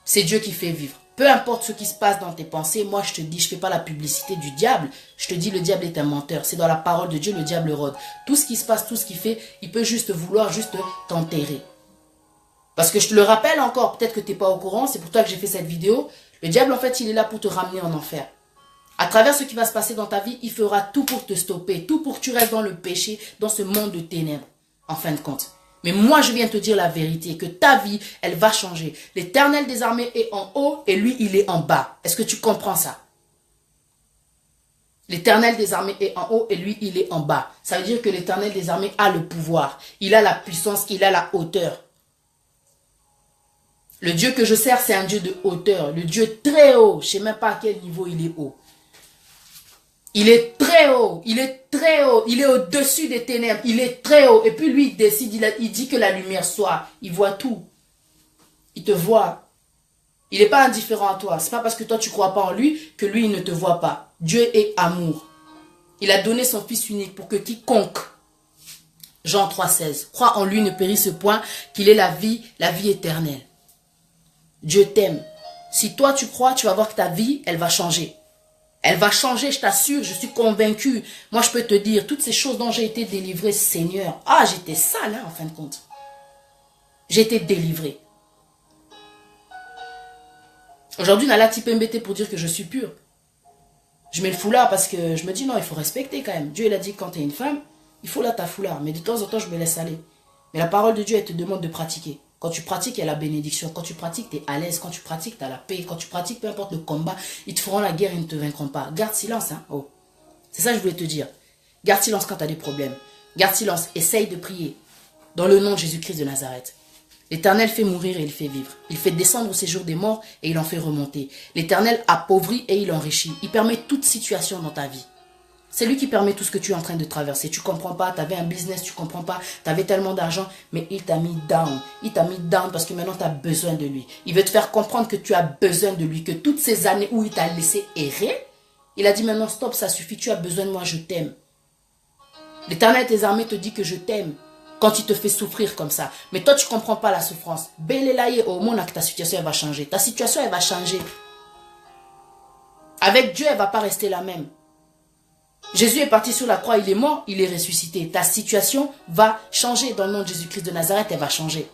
C'est Dieu qui fait vivre. Peu importe ce qui se passe dans tes pensées, moi, je te dis, je ne fais pas la publicité du diable. Je te dis, le diable est un menteur. C'est dans la parole de Dieu, le diable rôde. Tout ce qui se passe, tout ce qu'il fait, il peut juste vouloir juste t'enterrer. Parce que je te le rappelle encore, peut-être que tu n'es pas au courant, c'est pour toi que j'ai fait cette vidéo. Le diable, en fait, il est là pour te ramener en enfer. À travers ce qui va se passer dans ta vie, il fera tout pour te stopper, tout pour que tu restes dans le péché, dans ce monde de ténèbres, en fin de compte. Mais moi, je viens te dire la vérité, que ta vie, elle va changer. L'Éternel des armées est en haut et lui, il est en bas. Est-ce que tu comprends ça? L'Éternel des armées est en haut et lui, il est en bas. Ça veut dire que l'Éternel des armées a le pouvoir. Il a la puissance, il a la hauteur. Le Dieu que je sers, c'est un Dieu de hauteur. Le Dieu très haut. Je ne sais même pas à quel niveau il est haut. Il est très haut, il est très haut, il est au-dessus des ténèbres, il est très haut. Et puis lui, il décide, il dit que la lumière soit, il voit tout. Il te voit. Il n'est pas indifférent à toi. Ce n'est pas parce que toi, tu ne crois pas en lui que lui, il ne te voit pas. Dieu est amour. Il a donné son Fils unique pour que quiconque, Jean 3,16, croit en lui ne périsse point, qu'il est la vie éternelle. Dieu t'aime. Si toi, tu crois, tu vas voir que ta vie, elle va changer. Elle va changer, je t'assure, je suis convaincue. Moi, je peux te dire, toutes ces choses dont j'ai été délivré, Seigneur. Ah, j'étais sale, hein, en fin de compte. J'ai été délivré. Aujourd'hui, Nala type MBT pour dire que je suis pure. Je mets le foulard parce que je me dis, non, il faut respecter quand même. Dieu, il a dit, quand tu es une femme, il faut là ta foulard. Mais de temps en temps, je me laisse aller. Mais la parole de Dieu, elle te demande de pratiquer. Quand tu pratiques, il y a la bénédiction. Quand tu pratiques, tu es à l'aise. Quand tu pratiques, tu as la paix. Quand tu pratiques, peu importe le combat, ils te feront la guerre, ils ne te vaincront pas. Garde silence, hein. Oh. C'est ça que je voulais te dire. Garde silence quand tu as des problèmes. Garde silence. Essaye de prier. Dans le nom de Jésus-Christ de Nazareth. L'Éternel fait mourir et il fait vivre. Il fait descendre au séjour des morts et il en fait remonter. L'Éternel appauvrit et il enrichit. Il permet toute situation dans ta vie. C'est lui qui permet tout ce que tu es en train de traverser. Tu ne comprends pas, tu avais un business, tu ne comprends pas, tu avais tellement d'argent, mais il t'a mis down. Il t'a mis down parce que maintenant tu as besoin de lui. Il veut te faire comprendre que tu as besoin de lui, que toutes ces années où il t'a laissé errer, il a dit maintenant stop, ça suffit, tu as besoin de moi, je t'aime. L'Éternel des armées te dit que je t'aime quand il te fait souffrir comme ça. Mais toi, tu ne comprends pas la souffrance. Belelaye, au moins, ta situation elle va changer. Ta situation, elle va changer. Avec Dieu, elle ne va pas rester la même. Jésus est parti sur la croix, il est mort, il est ressuscité. Ta situation va changer dans le nom de Jésus-Christ de Nazareth, elle va changer.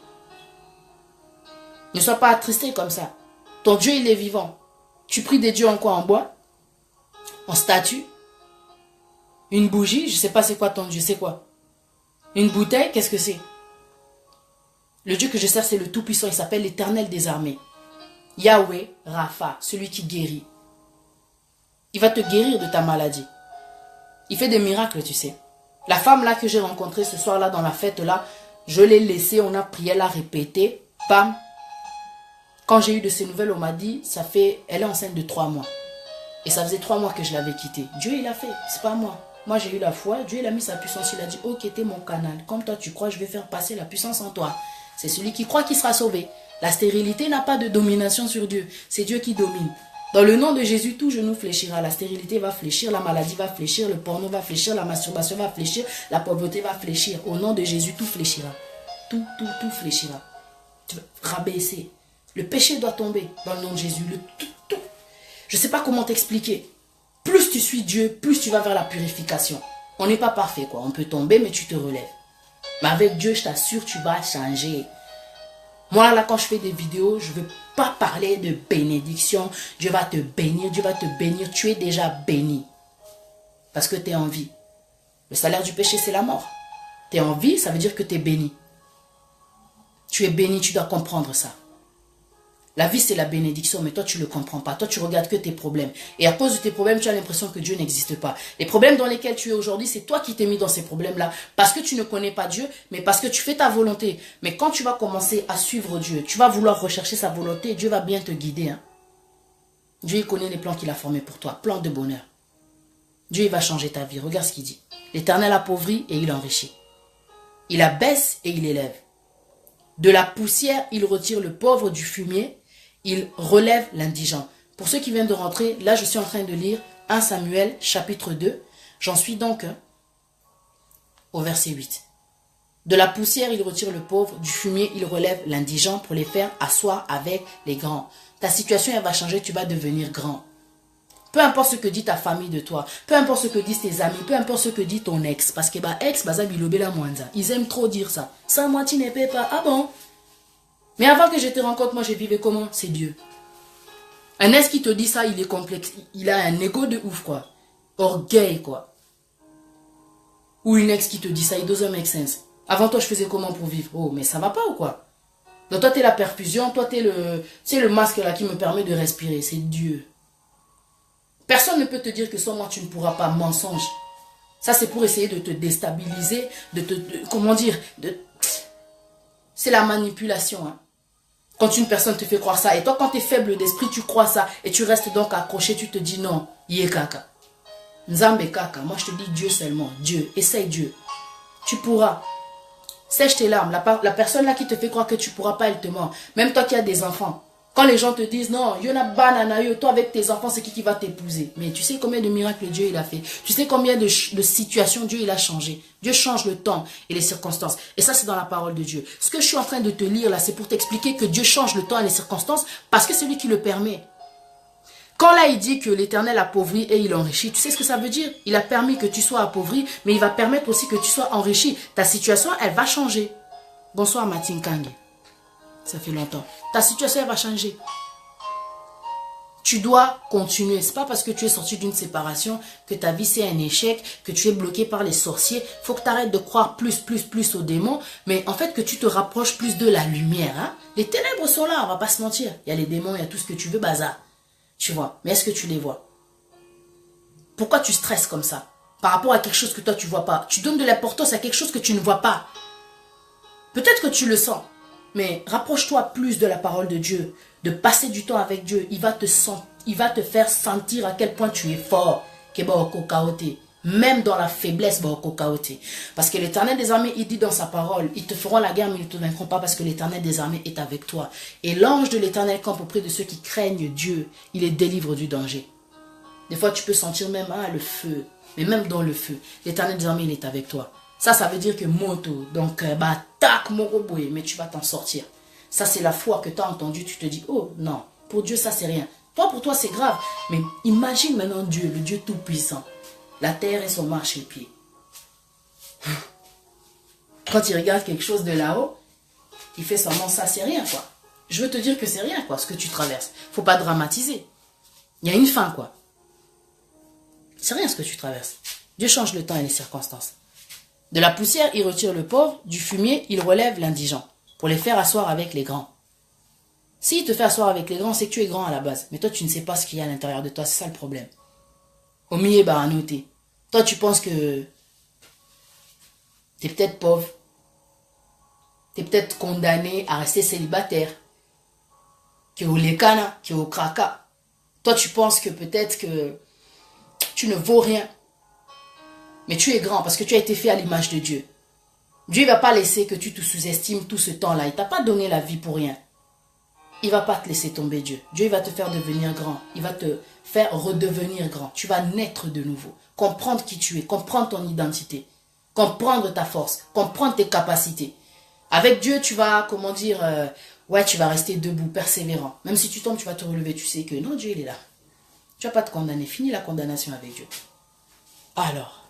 Ne sois pas attristé comme ça. Ton Dieu, il est vivant. Tu pries des dieux en quoi? En bois? En statue? Une bougie? Je ne sais pas c'est quoi ton Dieu, c'est quoi? Une bouteille? Qu'est-ce que c'est? Le Dieu que je sers, c'est le Tout-Puissant, il s'appelle l'Éternel des armées. Yahweh, Rapha, celui qui guérit. Il va te guérir de ta maladie. Il fait des miracles, tu sais. La femme là que j'ai rencontrée ce soir-là dans la fête là, je l'ai laissée, on a prié, elle a répété. Bam. Quand j'ai eu de ses nouvelles, on m'a dit, elle est enceinte de 3 mois. Et ça faisait 3 mois que je l'avais quittée. Dieu, il a fait, c'est pas moi. Moi, j'ai eu la foi, Dieu, il a mis sa puissance, il a dit, ok, t'es mon canal. Comme toi, tu crois, je vais faire passer la puissance en toi. C'est celui qui croit qui sera sauvé. La stérilité n'a pas de domination sur Dieu. C'est Dieu qui domine. Dans le nom de Jésus, tout genou fléchira. La stérilité va fléchir, la maladie va fléchir, le porno va fléchir, la masturbation va fléchir, la pauvreté va fléchir. Au nom de Jésus, tout fléchira. Tout fléchira. Tu vas rabaisser. Le péché doit tomber dans le nom de Jésus. Tout. Je ne sais pas comment t'expliquer. Plus tu suis Dieu, plus tu vas vers la purification. On n'est pas parfait, quoi. On peut tomber, mais tu te relèves. Mais avec Dieu, je t'assure, tu vas changer. Moi, là, quand je fais des vidéos, je ne veux pas parler de bénédiction. Dieu va te bénir, Dieu va te bénir. Tu es déjà béni. Parce que tu es en vie. Le salaire du péché, c'est la mort. Tu es en vie, ça veut dire que tu es béni. Tu es béni, tu dois comprendre ça. La vie, c'est la bénédiction, mais toi, tu ne le comprends pas. Toi, tu regardes que tes problèmes. Et à cause de tes problèmes, tu as l'impression que Dieu n'existe pas. Les problèmes dans lesquels tu es aujourd'hui, c'est toi qui t'es mis dans ces problèmes-là. Parce que tu ne connais pas Dieu, mais parce que tu fais ta volonté. Mais quand tu vas commencer à suivre Dieu, tu vas vouloir rechercher sa volonté, et Dieu va bien te guider. Hein. Dieu, il connaît les plans qu'il a formés pour toi. Plans de bonheur. Dieu, il va changer ta vie. Regarde ce qu'il dit. L'Éternel appauvrit et il enrichit. Il abaisse et il élève. De la poussière, il retire le pauvre du fumier. Il relève l'indigent. Pour ceux qui viennent de rentrer, là je suis en train de lire 1 Samuel chapitre 2. J'en suis donc au verset 8. De la poussière, il retire le pauvre, du fumier, il relève l'indigent pour les faire asseoir avec les grands. Ta situation, elle va changer, tu vas devenir grand. Peu importe ce que dit ta famille de toi, peu importe ce que disent tes amis, peu importe ce que dit ton ex, parce que ex, ils aiment trop dire ça. Ça, moi, tu n'es pas. Ah bon? Mais avant que je te rencontre, moi, je vivais comment? C'est Dieu. Un ex qui te dit ça, il est complexe. Il a un ego de ouf, quoi. Orgueil, quoi. Ou une ex qui te dit ça, it doesn't make sense. Avant toi, je faisais comment pour vivre? Oh, mais ça va pas ou quoi? Donc toi, t'es la perfusion, toi, t'es le masque là qui me permet de respirer. C'est Dieu. Personne ne peut te dire que sans moi, tu ne pourras pas. Mensonge. Ça, c'est pour essayer de te déstabiliser, comment dire, c'est la manipulation, hein. Quand une personne te fait croire ça, et toi quand tu es faible d'esprit, tu crois ça, et tu restes donc accroché, tu te dis non, yé kaka. Nzambe kaka, moi je te dis Dieu seulement, Dieu, essaye Dieu. Tu pourras. Sèche tes larmes, la personne là qui te fait croire que tu pourras pas, elle te ment. Même toi qui as des enfants. Quand les gens te disent non, yona banana yo, toi avec tes enfants, c'est qui va t'épouser. Mais tu sais combien de miracles Dieu il a fait. Tu sais combien de situations Dieu il a changé. Dieu change le temps et les circonstances. Et ça c'est dans la parole de Dieu. Ce que je suis en train de te lire là, c'est pour t'expliquer que Dieu change le temps et les circonstances parce que c'est lui qui le permet. Quand là il dit que l'Éternel appauvrit et il enrichit, tu sais ce que ça veut dire? Il a permis que tu sois appauvri, mais il va permettre aussi que tu sois enrichi. Ta situation, elle va changer. Bonsoir Martin Kang. Ça fait longtemps. Ta situation, elle va changer. Tu dois continuer. Ce n'est pas parce que tu es sorti d'une séparation que ta vie c'est un échec, que tu es bloqué par les sorciers. Il faut que tu arrêtes de croire plus aux démons, mais en fait que tu te rapproches plus de la lumière. Hein? Les ténèbres sont là, on va pas se mentir. Il y a les démons, il y a tout ce que tu veux, bazar. Tu vois, mais est-ce que tu les vois? Pourquoi tu stresses comme ça? Par rapport à quelque chose que toi tu ne vois pas. Tu donnes de l'importance à quelque chose que tu ne vois pas. Peut-être que tu le sens. Mais rapproche-toi plus de la parole de Dieu, de passer du temps avec Dieu. Il va te faire sentir à quel point tu es fort. Même dans la faiblesse, parce que l'Éternel des armées, il dit dans sa parole, ils te feront la guerre, mais ils ne te vaincront pas parce que l'Éternel des armées est avec toi. Et l'ange de l'Éternel campe auprès de ceux qui craignent Dieu. Il les délivre du danger. Des fois, tu peux sentir même le feu. Mais même dans le feu, l'Éternel des armées, il est avec toi. Ça veut dire que moto, donc, tac, mais tu vas t'en sortir. Ça, c'est la foi que tu as entendue. Tu te dis, oh non, pour Dieu, ça, c'est rien. Toi, pour toi, c'est grave. Mais imagine maintenant Dieu, le Dieu tout-puissant. La terre et son marchepied. Quand il regarde quelque chose de là-haut, il fait seulement ça, c'est rien, quoi. Je veux te dire que c'est rien, quoi, ce que tu traverses. Faut pas dramatiser. Il y a une fin, quoi. C'est rien ce que tu traverses. Dieu change le temps et les circonstances. De la poussière, il retire le pauvre. Du fumier, il relève l'indigent. Pour les faire asseoir avec les grands. S'il te fait asseoir avec les grands, c'est que tu es grand à la base. Mais toi, tu ne sais pas ce qu'il y a à l'intérieur de toi. C'est ça le problème. Au milieu, bah, à noter. Toi, tu penses que tu es peut-être pauvre. Tu es peut-être condamné à rester célibataire. Qui est au lekana, qui est au kraka. Toi, tu penses que peut-être que tu ne vaux rien. Mais tu es grand parce que tu as été fait à l'image de Dieu. Dieu ne va pas laisser que tu te sous-estimes tout ce temps-là. Il ne t'a pas donné la vie pour rien. Il ne va pas te laisser tomber, Dieu. Dieu va te faire devenir grand. Il va te faire redevenir grand. Tu vas naître de nouveau. Comprendre qui tu es. Comprendre ton identité. Comprendre ta force. Comprendre tes capacités. Avec Dieu, tu vas, tu vas rester debout, persévérant. Même si tu tombes, tu vas te relever. Tu sais que non, Dieu, il est là. Tu ne vas pas te condamner. Finis la condamnation avec Dieu. Alors,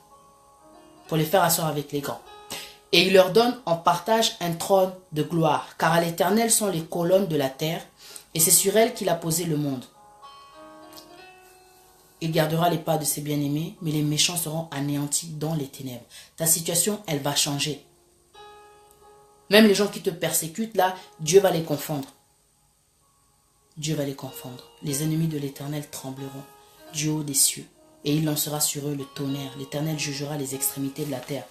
pour les faire asseoir avec les grands. Et il leur donne en partage un trône de gloire, car à l'Éternel sont les colonnes de la terre, et c'est sur elles qu'il a posé le monde. Il gardera les pas de ses bien-aimés, mais les méchants seront anéantis dans les ténèbres. Ta situation, elle va changer. Même les gens qui te persécutent, là, Dieu va les confondre. Dieu va les confondre. Les ennemis de l'Éternel trembleront du haut des cieux, et il lancera sur eux le tonnerre. L'Éternel jugera les extrémités de la terre.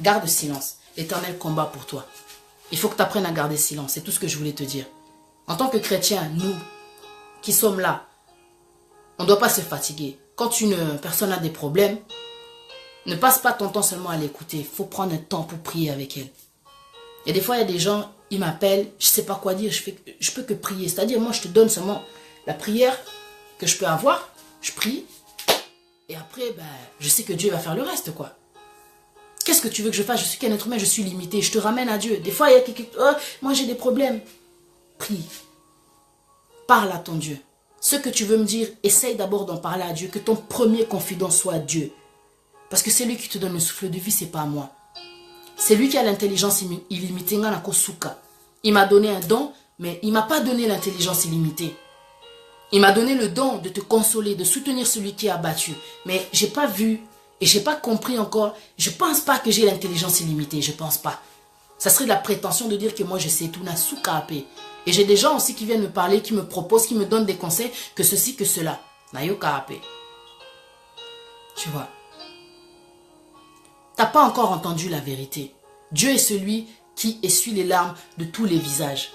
Garde silence. L'Éternel combat pour toi. Il faut que tu apprennes à garder silence. C'est tout ce que je voulais te dire. En tant que chrétien, nous qui sommes là, on ne doit pas se fatiguer. Quand une personne a des problèmes, ne passe pas ton temps seulement à l'écouter. Il faut prendre un temps pour prier avec elle. Et des fois, il y a des gens, ils m'appellent, je ne sais pas quoi dire, je peux que prier. C'est-à-dire, moi, je te donne seulement la prière que je peux avoir. Je prie. Et après, je sais que Dieu va faire le reste, quoi. Qu'est-ce que tu veux que je fasse? Je suis qu'un être humain, je suis limité. Je te ramène à Dieu. Des fois, il y a quelqu'un... Oh, moi, j'ai des problèmes. Prie. Parle à ton Dieu. Ce que tu veux me dire, essaye d'abord d'en parler à Dieu. Que ton premier confident soit Dieu. Parce que c'est lui qui te donne le souffle de vie, c'est pas moi. C'est lui qui a l'intelligence illimitée. Il m'a donné un don, mais il ne m'a pas donné l'intelligence illimitée. Il m'a donné le don de te consoler, de soutenir celui qui est abattu. Mais je n'ai pas vu... Et je n'ai pas compris encore, je ne pense pas que j'ai l'intelligence illimitée, je ne pense pas. Ça serait de la prétention de dire que moi je sais tout, na soukape. Et j'ai des gens aussi qui viennent me parler, qui me proposent, qui me donnent des conseils, que ceci, que cela. Na yo kape. Tu vois. Tu n'as pas encore entendu la vérité. Dieu est celui qui essuie les larmes de tous les visages.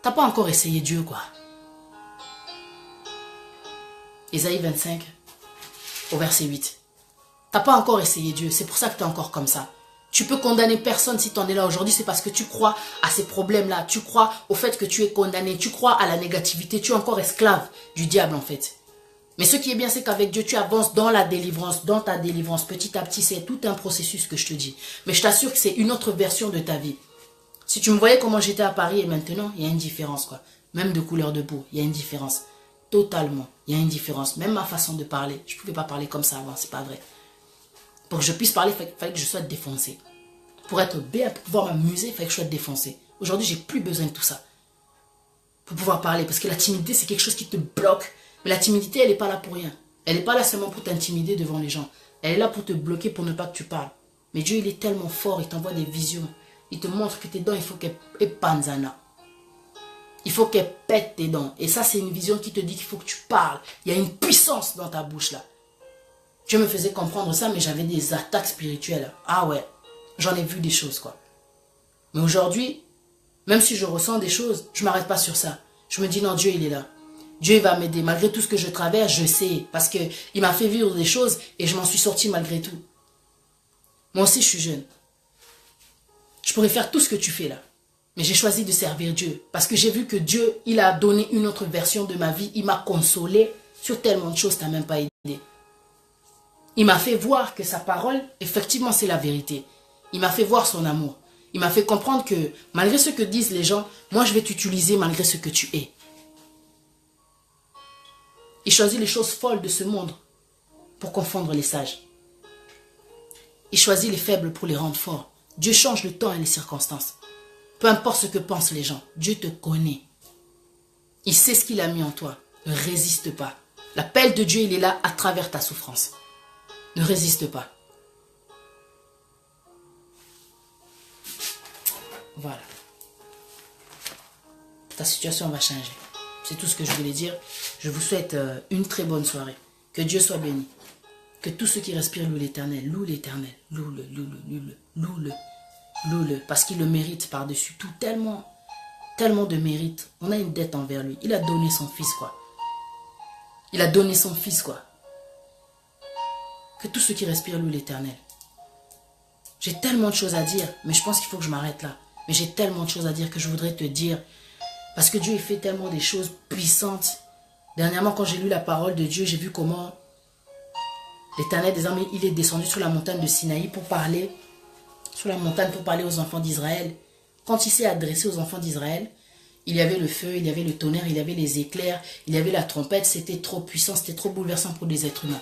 Tu n'as pas encore essayé Dieu, quoi. Ésaïe 25, au verset 8. Tu n'as pas encore essayé Dieu, c'est pour ça que tu es encore comme ça. Tu peux condamner personne si tu en es là aujourd'hui, c'est parce que tu crois à ces problèmes-là, tu crois au fait que tu es condamné, tu crois à la négativité, tu es encore esclave du diable en fait. Mais ce qui est bien, c'est qu'avec Dieu, tu avances dans la délivrance, dans ta délivrance, petit à petit, c'est tout un processus que je te dis. Mais je t'assure que c'est une autre version de ta vie. Si tu me voyais comment j'étais à Paris et maintenant, il y a une différence, quoi. Même de couleur de peau, il y a une différence. Totalement, il y a une différence. Même ma façon de parler, je ne pouvais pas parler comme ça avant, c'est pas vrai. Pour que je puisse parler, il fallait que je sois défoncé. Pour être bien, pour pouvoir m'amuser, il fallait que je sois défoncé. Aujourd'hui, j'ai plus besoin de tout ça. Pour pouvoir parler. Parce que la timidité, c'est quelque chose qui te bloque. Mais la timidité, elle n'est pas là pour rien. Elle n'est pas là seulement pour t'intimider devant les gens. Elle est là pour te bloquer, pour ne pas que tu parles. Mais Dieu, il est tellement fort, il t'envoie des visions. Il te montre que tes dents, il faut qu'elles panzana. Il faut qu'elles pètent tes dents. Et ça, c'est une vision qui te dit qu'il faut que tu parles. Il y a une puissance dans ta bouche là. Dieu me faisait comprendre ça, mais j'avais des attaques spirituelles. Ah ouais, j'en ai vu des choses, quoi. Mais aujourd'hui, même si je ressens des choses, je ne m'arrête pas sur ça. Je me dis, non, Dieu, il est là. Dieu va m'aider. Malgré tout ce que je traverse, je sais. Parce qu'il m'a fait vivre des choses et je m'en suis sorti malgré tout. Moi aussi, je suis jeune. Je pourrais faire tout ce que tu fais là. Mais j'ai choisi de servir Dieu. Parce que j'ai vu que Dieu, il a donné une autre version de ma vie. Il m'a consolé sur tellement de choses, tu n'as même pas aidé. Il m'a fait voir que sa parole, effectivement, c'est la vérité. Il m'a fait voir son amour. Il m'a fait comprendre que, malgré ce que disent les gens, moi, je vais t'utiliser malgré ce que tu es. Il choisit les choses folles de ce monde pour confondre les sages. Il choisit les faibles pour les rendre forts. Dieu change le temps et les circonstances. Peu importe ce que pensent les gens, Dieu te connaît. Il sait ce qu'il a mis en toi. Ne résiste pas. L'appel de Dieu, il est là à travers ta souffrance. Ne résiste pas. Voilà. Ta situation va changer. C'est tout ce que je voulais dire. Je vous souhaite une très bonne soirée. Que Dieu soit béni. Que tous ceux qui respirent louent l'Éternel. Loue l'Éternel. Loue-le, loue-le, loue-le, loue-le. Loue-le. Parce qu'il le mérite par-dessus tout. Tellement de mérite. On a une dette envers lui. Il a donné son fils, quoi. Il a donné son fils, quoi. Que tous ceux qui respirent louent l'Éternel. J'ai tellement de choses à dire, mais je pense qu'il faut que je m'arrête là. Mais j'ai tellement de choses à dire que je voudrais te dire. Parce que Dieu il fait tellement des choses puissantes. Dernièrement, quand j'ai lu la parole de Dieu, j'ai vu comment l'Éternel des armées, il est descendu sur la montagne de Sinaï pour parler. Sur la montagne pour parler aux enfants d'Israël. Quand il s'est adressé aux enfants d'Israël, il y avait le feu, il y avait le tonnerre, il y avait les éclairs, il y avait la trompette. C'était trop puissant, c'était trop bouleversant pour des êtres humains.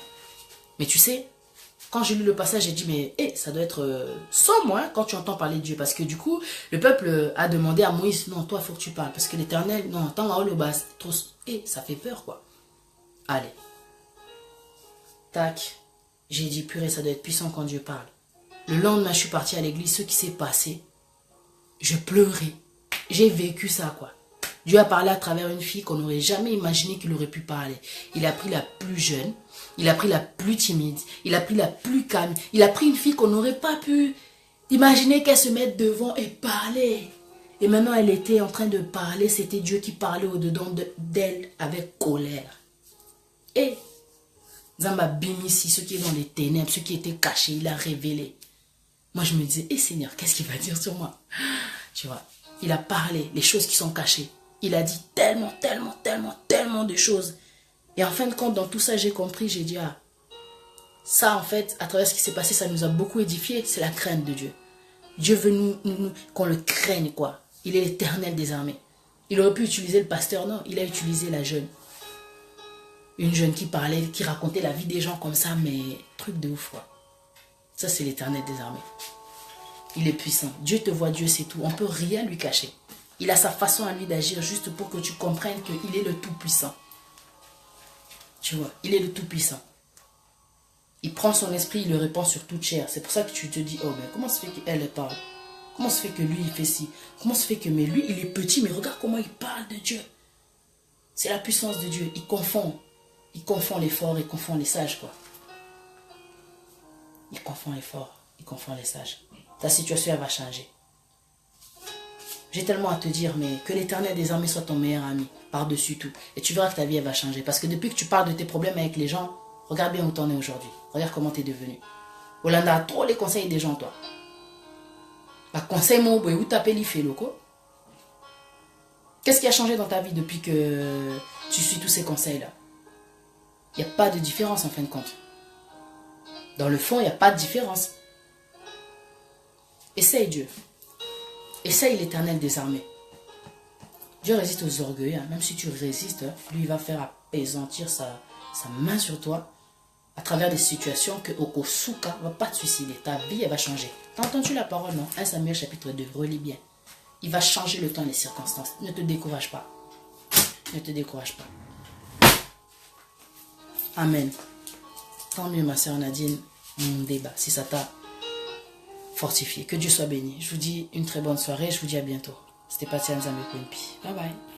Mais tu sais, quand j'ai lu le passage, j'ai dit, mais ça doit être sans moi quand tu entends parler de Dieu. Parce que du coup, le peuple a demandé à Moïse, non, toi, il faut que tu parles. Parce que l'Éternel, non, tant en haut le bas, trop... ça fait peur, quoi. Allez. Tac. J'ai dit, purée, ça doit être puissant quand Dieu parle. Le lendemain, je suis partie à l'église, ce qui s'est passé, je pleurais. J'ai vécu ça, quoi. Dieu a parlé à travers une fille qu'on n'aurait jamais imaginé qu'il aurait pu parler. Il a pris la plus jeune, il a pris la plus timide, il a pris la plus calme, il a pris une fille qu'on n'aurait pas pu imaginer qu'elle se mette devant et parler. Et maintenant, elle était en train de parler, c'était Dieu qui parlait au-dedans d'elle avec colère. Et Zamba Bimisi, ce qui est dans les ténèbres, ce qui était caché, il a révélé. Moi, je me disais, Seigneur, qu'est-ce qu'il va dire sur moi? Tu vois, il a parlé, les choses qui sont cachées. Il a dit tellement de choses. Et en fin de compte, dans tout ça, j'ai compris, j'ai dit, ça en fait, à travers ce qui s'est passé, ça nous a beaucoup édifié, c'est la crainte de Dieu. Dieu veut qu'on le craigne, quoi. Il est l'Éternel des armées. Il aurait pu utiliser le pasteur, non, il a utilisé la jeune. Une jeune qui parlait, qui racontait la vie des gens comme ça, mais truc de ouf, quoi. Ça, c'est l'Éternel des armées. Il est puissant. Dieu te voit, Dieu c'est tout. On ne peut rien lui cacher. Il a sa façon à lui d'agir juste pour que tu comprennes qu'il est le Tout-Puissant. Tu vois, il est le Tout-Puissant. Il prend son esprit, il le répand sur toute chair. C'est pour ça que tu te dis, oh mais comment se fait qu'elle parle? Comment se fait que lui il fait ci? Comment se fait que, mais lui il est petit, mais regarde comment il parle de Dieu. C'est la puissance de Dieu. Il confond les forts, il confond les sages, quoi. Il confond les forts, il confond les sages. Ta situation, elle va changer. J'ai tellement à te dire, mais que l'Éternel des armées soit ton meilleur ami, par-dessus tout. Et tu verras que ta vie, elle va changer. Parce que depuis que tu parles de tes problèmes avec les gens, regarde bien où t'en es aujourd'hui. Regarde comment t'es devenu. Olanda a trop les conseils des gens, toi. Bah, conseil, moi, où t'appelles les faits locaux. Qu'est-ce qui a changé dans ta vie depuis que tu suis tous ces conseils-là? Il n'y a pas de différence, en fin de compte. Dans le fond, il n'y a pas de différence. Essaye Dieu. Essaye l'Éternel des armées. Dieu résiste aux orgueils. Même si tu résistes, lui, il va faire apaisantir sa main sur toi à travers des situations que Okosuka ne va pas te suicider. Ta vie, elle va changer. T'as entendu la parole, non? 1 Samuel chapitre 2, relis bien. Il va changer le temps et les circonstances. Ne te décourage pas. Ne te décourage pas. Amen. Tant mieux, ma sœur Nadine, mon débat, si ça t'a fortifié. Que Dieu soit béni. Je vous dis une très bonne soirée. Je vous dis à bientôt. C'était Patience Nzambe Kouimpi. Bye bye.